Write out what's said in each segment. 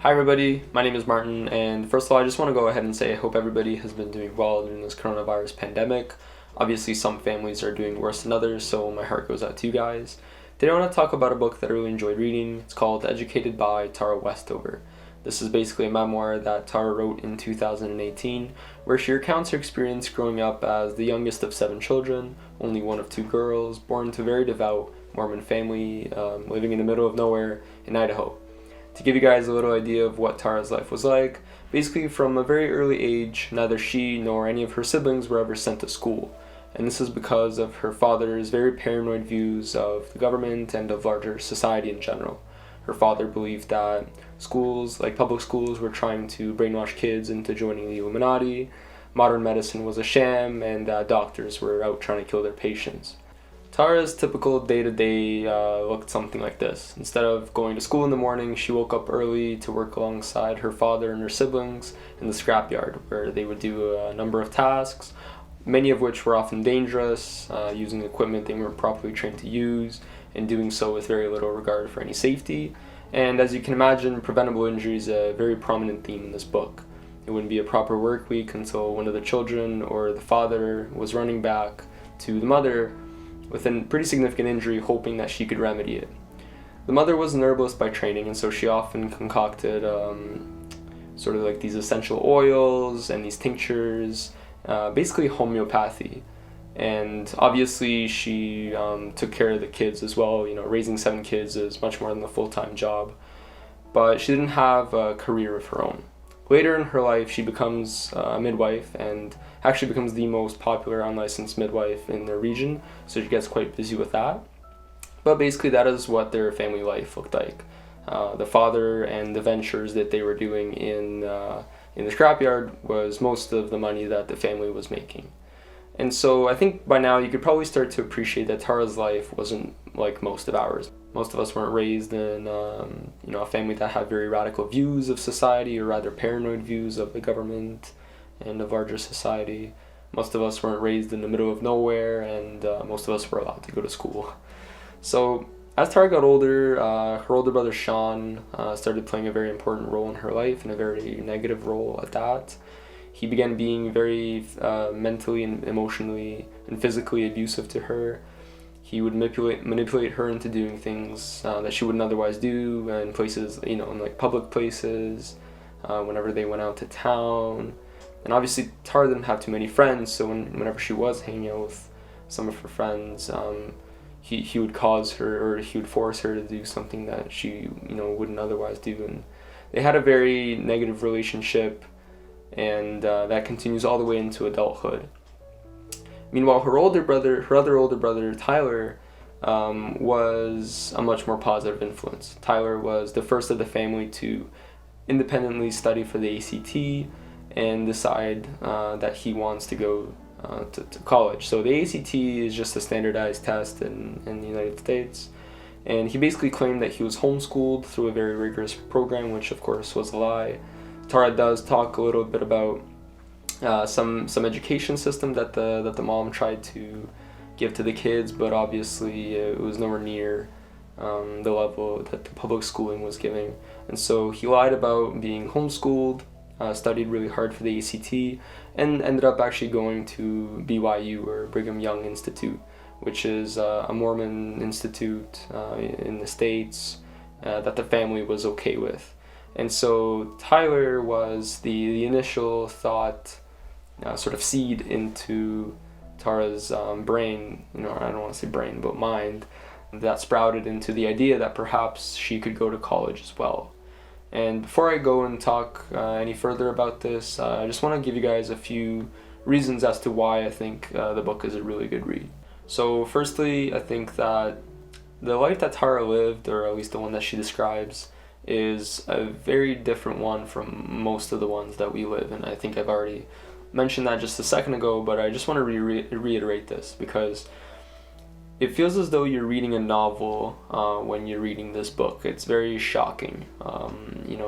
Hi everybody, my name is Martin, and first of all I just want to go ahead and say I hope everybody has been doing well during this coronavirus pandemic. Obviously some families are doing worse than others, so my heart goes out to you guys. Today I want to talk about a book that I really enjoyed reading. It's called Educated by Tara Westover. This is basically a memoir that Tara wrote in 2018, where she recounts her experience growing up as the youngest of 7 children, only one of 2 girls, born to a very devout Mormon family, living in the middle of nowhere in Idaho. To give you guys a little idea of what Tara's life was like, basically from a very early age, neither she nor any of her siblings were ever sent to school. And this is because of her father's very paranoid views of the government and of larger society in general. Her father believed that schools, like public schools, were trying to brainwash kids into joining the Illuminati, modern medicine was a sham, and that doctors were out trying to kill their patients. Tara's typical day-to-day looked something like this. Instead of going to school in the morning, she woke up early to work alongside her father and her siblings in the scrapyard, where they would do a number of tasks, many of which were often dangerous, using equipment they weren't properly trained to use, and doing so with very little regard for any safety. And as you can imagine, preventable injury is a very prominent theme in this book. It wouldn't be a proper work week until one of the children or the father was running back to the mother with a pretty significant injury, hoping that she could remedy it. The mother was an herbalist by training, and so she often concocted sort of like these essential oils and these tinctures, basically homeopathy. And obviously she took care of the kids as well. You know, raising 7 kids is much more than a full-time job. But she didn't have a career of her own. Later in her life, she becomes a midwife and actually becomes the most popular unlicensed midwife in their region, so she gets quite busy with that. But basically that is what their family life looked like. The father and the ventures that they were doing in the scrapyard was most of the money that the family was making. And so I think by now you could probably start to appreciate that Tara's life wasn't like most of ours. Most of us weren't raised in a family that had very radical views of society, or rather paranoid views of the government and of larger society. Most of us weren't raised in the middle of nowhere, and most of us were allowed to go to school. So as Tara got older, her older brother Sean started playing a very important role in her life, and a very negative role at that. He began being very mentally and emotionally and physically abusive to her. He would manipulate her into doing things that she wouldn't otherwise do in places, in like public places, whenever they went out to town. And obviously Tara didn't have too many friends, so whenever she was hanging out with some of her friends, he would cause her, or he would force her to do something that she wouldn't otherwise do. And they had a very negative relationship, and that continues all the way into adulthood. Meanwhile, her other older brother, Tyler, was a much more positive influence. Tyler was the first of the family to independently study for the ACT and decide that he wants to go to college. So the ACT is just a standardized test in the United States. And he basically claimed that he was homeschooled through a very rigorous program, which of course was a lie. Tara does talk a little bit about some education system that the mom tried to give to the kids, but obviously it was nowhere near the level that the public schooling was giving. And so he lied about being homeschooled, studied really hard for the ACT, and ended up actually going to BYU, or Brigham Young Institute, which is a Mormon institute in the States that the family was okay with. And so Tyler was the initial thought, sort of seed into Tara's brain, I don't want to say brain, but mind, that sprouted into the idea that perhaps she could go to college as well. And before I go and talk any further about this, I just want to give you guys a few reasons as to why I think the book is a really good read. So firstly, I think that the life that Tara lived, or at least the one that she describes, is a very different one from most of the ones that we live in. I think I've already mentioned that just a second ago, but I just want to reiterate this, because it feels as though you're reading a novel when you're reading this book. It's very shocking.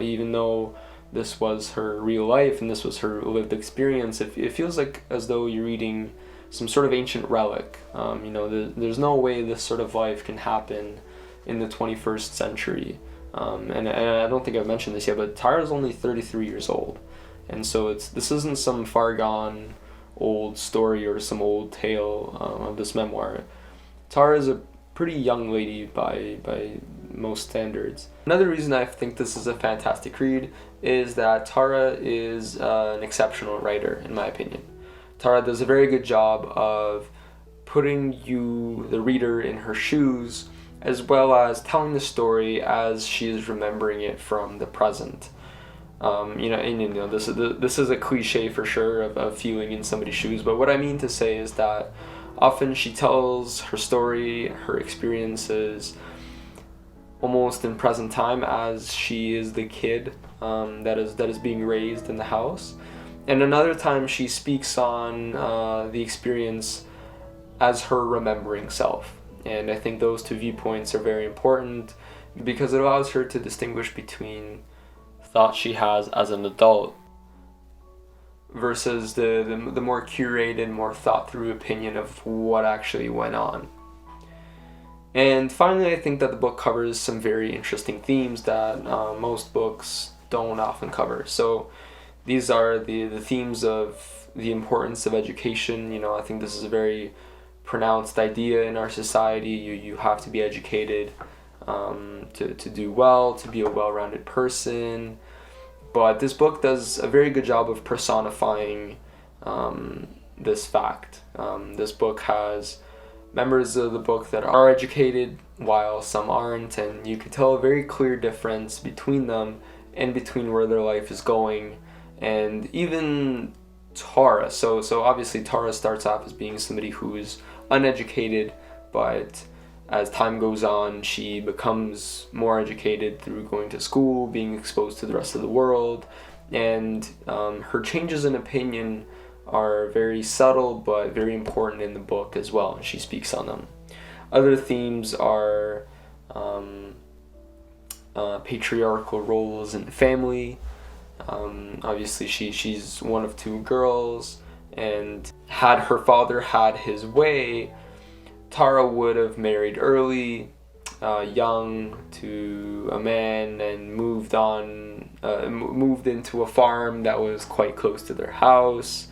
Even though this was her real life and this was her lived experience, it feels like as though you're reading some sort of ancient relic. There's no way this sort of life can happen in the 21st century. And I don't think I've mentioned this yet, but Tara's only 33 years old. And so this isn't some far gone old story or some old tale of this memoir. Tara is a pretty young lady by most standards. Another reason I think this is a fantastic read is that Tara is an exceptional writer, in my opinion. Tara does a very good job of putting you, the reader, in her shoes, as well as telling the story as she is remembering it from the present. This is a cliche for sure of feeling in somebody's shoes, but what I mean to say is that often she tells her story, her experiences, almost in present time as she is the kid that is being raised in the house. And another time she speaks on the experience as her remembering self. And I think those two viewpoints are very important because it allows her to distinguish between thoughts she has as an adult versus the more curated, more thought through opinion of what actually went on. And finally, I think that the book covers some very interesting themes that most books don't often cover. So these are the themes of the importance of education. I think this is a very pronounced idea in our society. You have to be educated to do well, to be a well-rounded person. But this book does a very good job of personifying this fact. This book has members of the book that are educated while some aren't, and you can tell a very clear difference between them and between where their life is going. And even Tara, so obviously Tara starts off as being somebody who is uneducated, but as time goes on, she becomes more educated through going to school, being exposed to the rest of the world, and her changes in opinion are very subtle but very important in the book as well, and she speaks on them. Other themes are patriarchal roles in the family. Obviously she's one of two girls, and had her father had his way, Tara would have married early, young, to a man, and moved into a farm that was quite close to their house.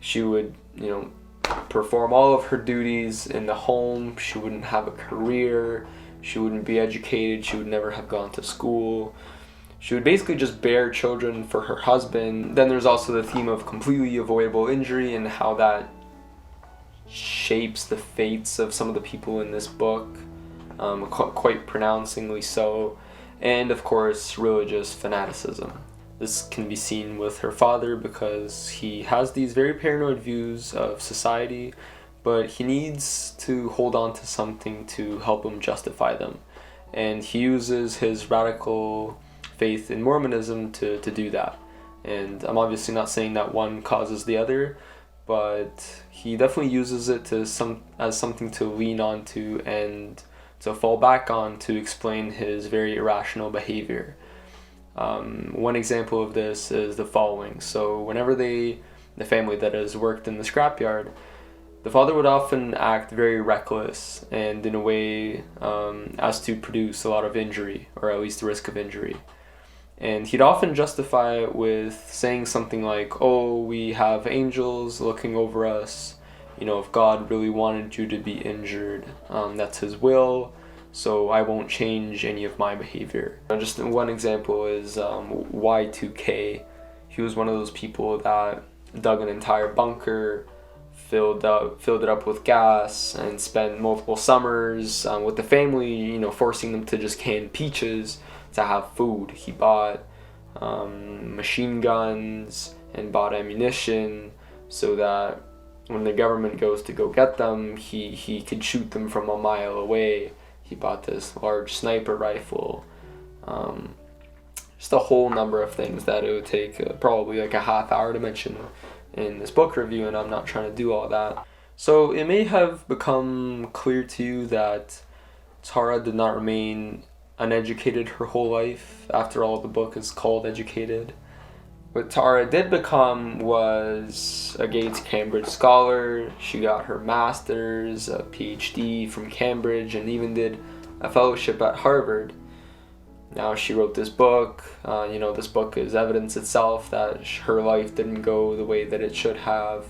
She would, perform all of her duties in the home. She wouldn't have a career. She wouldn't be educated. She would never have gone to school. She would basically just bear children for her husband. Then there's also the theme of completely avoidable injury and how that shapes the fates of some of the people in this book, quite pronouncingly so. And of course, religious fanaticism. This can be seen with her father because he has these very paranoid views of society, but he needs to hold on to something to help him justify them. And he uses his radical faith in Mormonism to do that. And I'm obviously not saying that one causes the other, but he definitely uses it as something to lean onto and to fall back on to explain his very irrational behavior. One example of this is the following. So whenever the family that has worked in the scrapyard, the father would often act very reckless and in a way as to produce a lot of injury, or at least the risk of injury. And he'd often justify it with saying something like, "Oh, we have angels looking over us. If God really wanted you to be injured, that's his will. So I won't change any of my behavior." Just one example is Y2K. He was one of those people that dug an entire bunker, filled it up with gas, and spent multiple summers with the family, forcing them to just can peaches to have food. He bought machine guns and bought ammunition so that when the government goes to go get them, he could shoot them from a mile away. He bought this large sniper rifle. Just a whole number of things that it would take probably like a half hour to mention in this book review, and I'm not trying to do all that. So it may have become clear to you that Tara did not remain uneducated her whole life. After all, the book is called Educated. What Tara did become was a Gates Cambridge scholar. She got her master's, a PhD from Cambridge, and even did a fellowship at Harvard. now she wrote this book. This book is evidence itself that her life didn't go the way that it should have.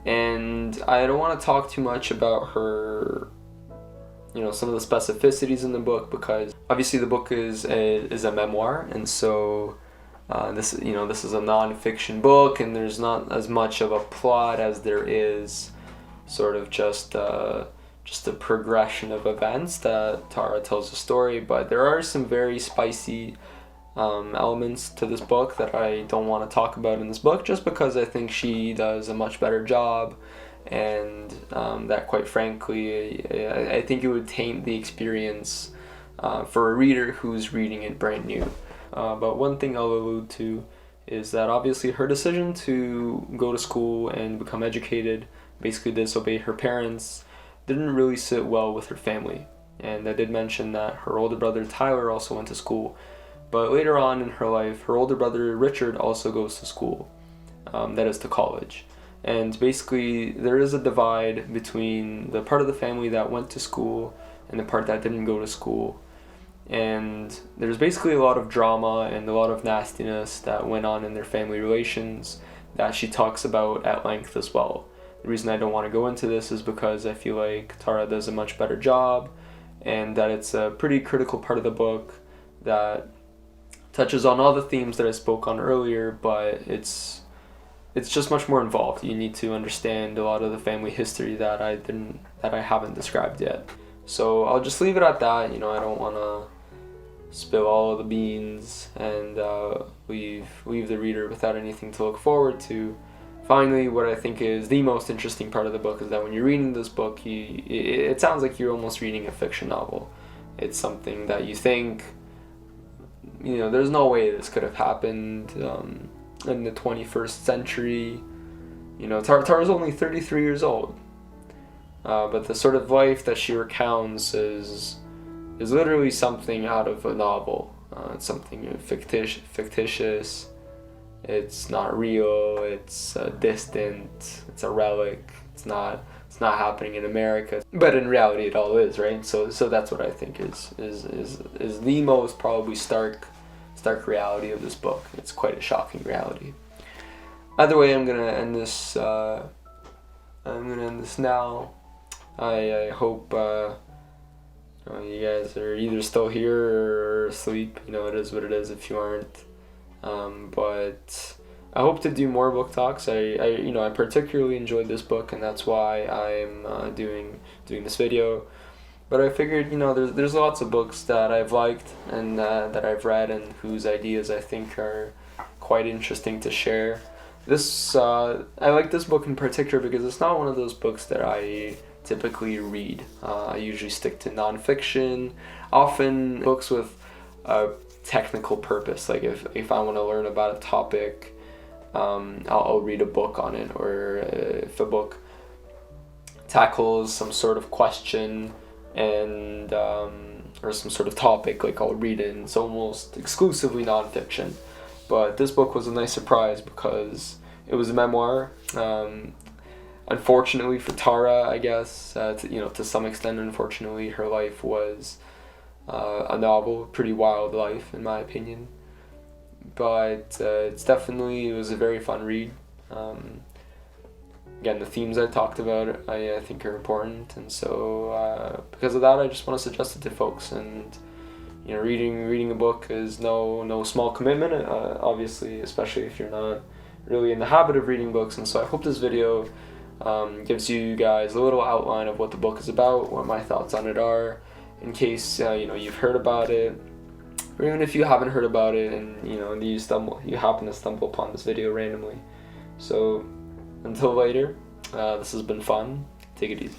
And I don't want to talk too much about her, some of the specificities in the book, because obviously the book is a memoir, and so this is a non-fiction book, and there's not as much of a plot as there is sort of just a progression of events that Tara tells a story. But there are some very spicy elements to this book that I don't want to talk about in this book, just because I think she does a much better job, and that, quite frankly, I think it would taint the experience for a reader who's reading it brand new. But one thing I'll allude to is that obviously her decision to go to school and become educated, basically disobey her parents, didn't really sit well with her family. And I did mention that her older brother Tyler also went to school. But later on in her life, her older brother Richard also goes to school, that is to college. And basically there is a divide between the part of the family that went to school and the part that didn't go to school. And there's basically a lot of drama and a lot of nastiness that went on in their family relations that she talks about at length as well. The reason I don't want to go into this is because I feel like Tara does a much better job, and that it's a pretty critical part of the book that touches on all the themes that I spoke on earlier, but it's just much more involved. You need to understand a lot of the family history that I haven't described yet. So I'll just leave it at that. I don't want to spill all of the beans and leave the reader without anything to look forward to. Finally, what I think is the most interesting part of the book is that when you're reading this book, it sounds like you're almost reading a fiction novel. It's something that you think, there's no way this could have happened in the 21st century. Tara's only 33 years old. But the sort of life that she recounts is literally something out of a novel. It's something fictitious. It's not real. It's distant. It's a relic. It's not happening in America. But in reality, it all is, right? So that's what I think is the most probably stark reality of this book. It's quite a shocking reality. Either way, I'm gonna end this. I'm gonna end this now. I hope you guys are either still here or asleep. It is what it is if you aren't. But I hope to do more book talks. I particularly enjoyed this book, and that's why I'm doing this video. But I figured, there's lots of books that I've liked and that I've read and whose ideas I think are quite interesting to share. I like this book in particular because it's not one of those books that I typically read. I usually stick to nonfiction, often books with a technical purpose. Like if I want to learn about a topic, I'll read a book on it, or if a book tackles some sort of question and or some sort of topic, like I'll read it, and it's almost exclusively nonfiction. But this book was a nice surprise because it was a memoir. Unfortunately for Tara, I guess, to some extent, unfortunately, her life was a novel, pretty wild life, in my opinion. But it was a very fun read. Again, the themes I talked about, I think are important, and so because of that, I just want to suggest it to folks. And reading a book is no small commitment, obviously, especially if you're not really in the habit of reading books. And so I hope this video gives you guys a little outline of what the book is about, what my thoughts on it are, in case you've heard about it, or even if you haven't heard about it and you happen to stumble upon this video randomly. So until later, this has been fun. Take it easy.